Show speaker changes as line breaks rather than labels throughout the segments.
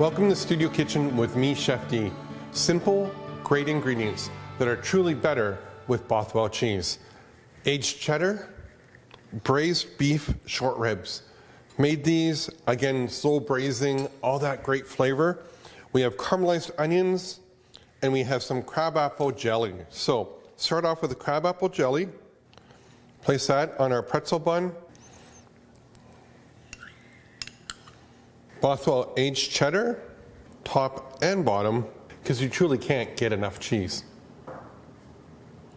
Welcome to Studio Kitchen with me, Chef D. Simple, great ingredients that are truly better with Bothwell cheese. Aged cheddar, braised beef short ribs. Made these, again, slow braising, all that great flavor. We have caramelized onions, and we have some crabapple jelly. So, start off with the crabapple jelly. Place that on our pretzel bun. Bothwell aged cheddar, top and bottom, because you truly can't get enough cheese.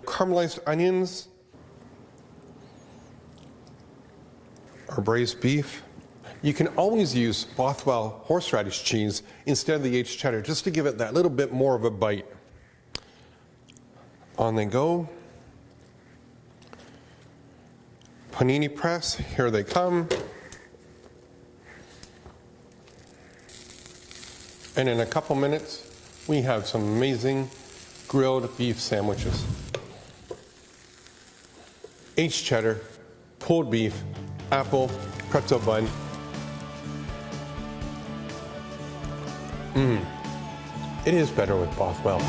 Caramelized onions, our braised beef. You can always use Bothwell horseradish cheese instead of the aged cheddar, just to give it that little bit more of a bite. On they go. Panini press, here they come. And in a couple minutes, we have some amazing grilled beef sandwiches. Aged cheddar, pulled beef, apple, pretzel bun. It is better with Bothwell.